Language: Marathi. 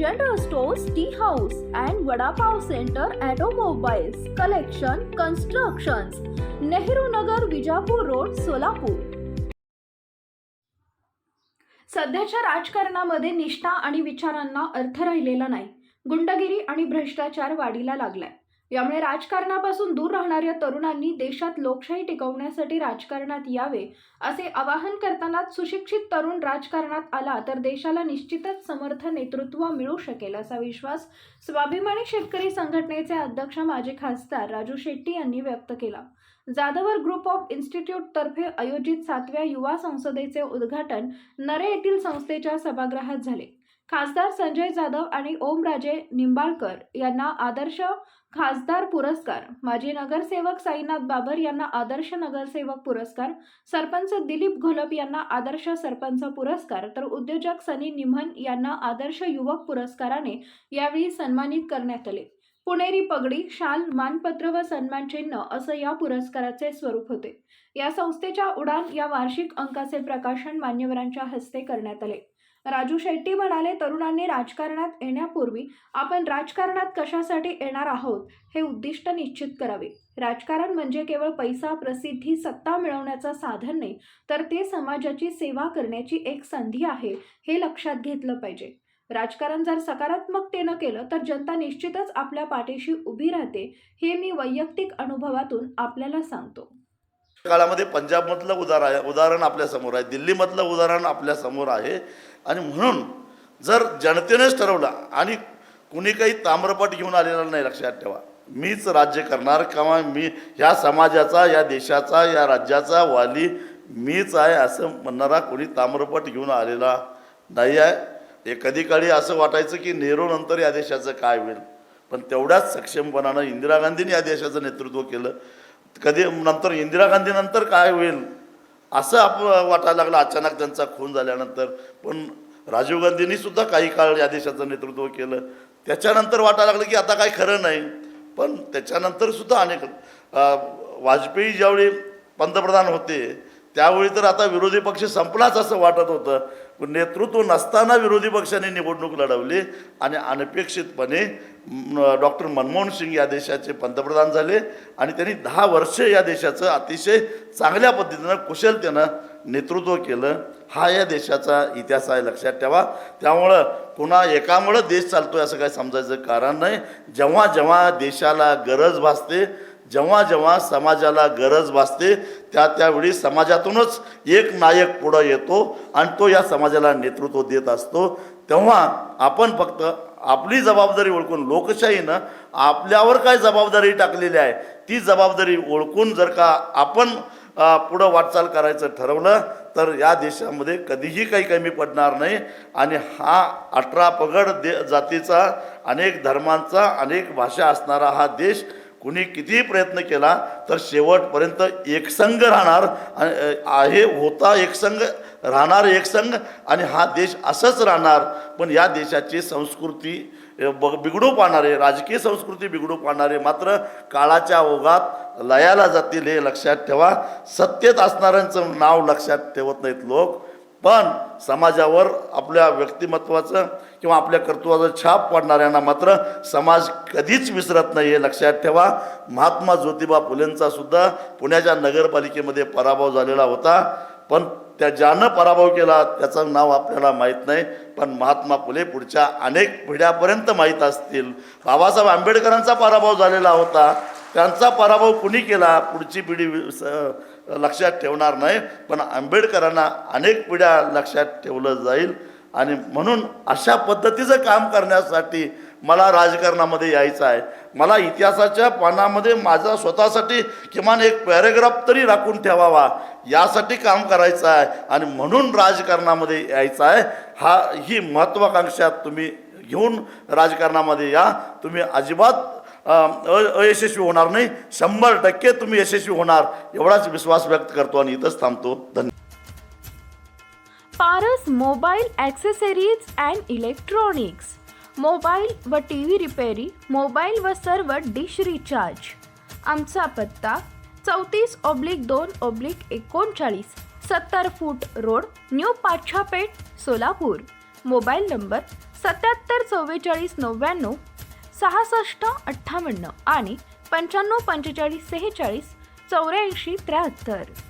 General stores, tea house and vada pav centre, automobiles, collection, constructions, Nehru Nagar, Vijapur road, Solapur. सध्याच्या राजकारणामध्ये निष्ठा आणि विचारांना अर्थ राहिलेला नाही. गुंडगिरी आणि भ्रष्टाचार वाढीला लागलाय. यामुळे राजकारणापासून दूर राहणाऱ्या तरुणांनी देशात लोकशाही टिकवण्यासाठी राजकारणात यावे असे आवाहन करतानाच सुशिक्षित तरुण राजकारणात आला तर देशाला निश्चितच समर्थ नेतृत्व मिळू शकेल असा विश्वास स्वाभिमानी शेतकरी संघटनेचे अध्यक्ष माजी खासदार राजू शेट्टी यांनी व्यक्त केला. जाधवर ग्रुप ऑफ इन्स्टिट्यूट तर्फे आयोजित 7व्या युवा संसदेचे उद्घाटन नरे येथील संस्थेच्या सभागृहात झाले. खासदार संजय जाधव आणि ओमराजे निंबाळकर यांना आदर्श खासदार पुरस्कार, माजी नगरसेवक साईनाथ बाबर यांना आदर्श नगरसेवक पुरस्कार, सरपंच दिलीप घोलप यांना आदर्श सरपंच पुरस्कार तर उद्योजक सनी निमन यांना आदर्श युवक पुरस्काराने यावेळी सन्मानित करण्यात आले. पुणेरी पगडी, शाल, मानपत्र व सन्मानचिन्ह असं या पुरस्काराचे स्वरूप होते. या संस्थेच्या उडान या वार्षिक अंकाचे प्रकाशन मान्यवरांच्या हस्ते करण्यात आले. राजू शेट्टी म्हणाले, तरुणांनी राजकारणात येण्यापूर्वी आपण राजकारणात कशासाठी येणार आहोत हे उद्दिष्ट निश्चित करावे. राजकारण म्हणजे केवळ पैसा, प्रसिद्धी, सत्ता मिळवण्याचं साधन नाही, तर ते समाजाची सेवा करण्याची एक संधी आहे हे लक्षात घेतलं पाहिजे. राजकारण जर सकारात्मकतेनं केलं तर जनता निश्चितच आपल्या पाठीशी उभी राहते, हे मी वैयक्तिक अनुभवातून आपल्याला सांगतो. काळामध्ये पंजाबमधलं उदाहरण आपल्या समोर आहे, दिल्लीमधलं उदाहरण आपल्या समोर आहे. आणि म्हणून जर जनतेनेच ठरवलं आणि कुणी काही ताम्रपट घेऊन आलेला नाही, लक्षात ठेवा, मीच राज्य करणार किंवा मी ह्या समाजाचा, या देशाचा, या राज्याचा वाली मीच आहे असं म्हणणारा कोणी ताम्रपट घेऊन आलेला नाही आहे. कधी काळी असं वाटायचं की नेहरू नंतर या देशाचं काय होईल, पण तेवढ्याच सक्षमपणानं इंदिरा गांधींनी या देशाचं नेतृत्व केलं. कधी नंतर इंदिरा गांधी नंतर काय होईल असं वाटायला लागलं अचानक त्यांचा खून झाल्यानंतर. पण राजीव गांधींनी सुद्धा काही काळ या देशाचं नेतृत्व केलं. त्याच्यानंतर वाटायला लागलं की आता काही खरं नाही. पण त्याच्यानंतर सुद्धा अनेक वाजपेयी ज्यावेळी पंतप्रधान होते त्यावेळी तर आता विरोधी पक्ष संपलाच असं वाटत होतं. पण नेतृत्व नसताना विरोधी पक्षाने निवडणूक लढवली आणि अनपेक्षितपणे डॉक्टर मनमोहन सिंग या देशाचे पंतप्रधान झाले आणि त्यांनी 10 वर्ष या देशाचं अतिशय चांगल्या पद्धतीनं कुशलतेनं नेतृत्व केलं. हा या देशाचा इतिहास आहे, लक्षात ठेवा. त्यामुळं पुन्हा एकामुळं देश चालतोय असं काही समजायचं कारण नाही. जेव्हा जेव्हा देशाला गरज भासते, जेव्हा जेव्हा समाजाला गरज भासते, त्यावेळी समाजातूनच एक नायक पुढं येतो आणि तो या समाजाला नेतृत्व देत असतो. तेव्हा आपण फक्त आपली जबाबदारी ओळखून, लोकशाहीनं आपल्यावर काय जबाबदारी टाकलेली आहे ती जबाबदारी ओळखून जर का आपण पुढं वाटचाल करायचं ठरवलं तर या देशामध्ये कधीही काही कमी पडणार नाही. आणि हा 18 पगड जातीचा, अनेक धर्मांचा, अनेक भाषा असणारा हा देश कुणी कितीही प्रयत्न केला तर शेवटपर्यंत एकसंघ राहणार आहे, होता एकसंघ, राहणार एकसंघ आणि हा देश असंच राहणार. पण या देशाची संस्कृती बिघडू पाहणारे, राजकीय संस्कृती बिघडू पाहणारे मात्र काळाच्या ओघात लयाला जातील हे लक्षात ठेवा. सत्तेत असणाऱ्यांचं नाव लक्षात ठेवत नाहीत लोक, पण समाजावर आपल्या व्यक्तिमत्वाचं किंवा आपल्या कर्तृत्वाचं छाप पाडणाऱ्यांना मात्र समाज कधीच विसरत नाही हे लक्षात ठेवा. महात्मा ज्योतिबा फुलेंचा सुद्धा पुण्याच्या नगरपालिकेमध्ये पराभव झालेला होता, पण ज्यानं पराभव केला त्याचं नाव आपल्याला माहीत नाही, पण महात्मा फुले पुढच्या अनेक पिढ्यापर्यंत माहीत असतील. बाबासाहेब आंबेडकरांचा पराभव झालेला होता, त्यांचा पराभव कुणी केला पुढची पिढी लक्षात ठेवणार नाही, पण आंबेडकरांना अनेक पिढ्या लक्षात ठेवलं जाईल. आणि म्हणून अशा पद्धतीचं काम करण्यासाठी मला राजकारणामध्ये यायचं आहे. मला इतिहासाच्या पानामध्ये माझा स्वतःसाठी किमान एक पॅरेग्राफ तरी राखून ठेवावा यासाठी काम करायचं आहे आणि म्हणून राजकारणामध्ये यायचं आहे. ही महत्त्वाकांक्षा तुम्ही घेऊन राजकारणामध्ये या. तुम्ही अजिबात अयशस्वी होणार नाही, 100% तुम्ही यशस्वी होणार एवढाच विश्वास व्यक्त करतो आणि इथंच थांबतो. धन्यवाद. Paras mobile accessories and electronics, mobile व टीव्ही रिपेरी, मोबाईल व सर्व डिश रिचार्ज. आमचा पत्ता 34/2/39, 70 फूट road, new Pachhapeth, Solapur. Mobile number 77 44 99 66 58 आणि 95 45 46 84 83.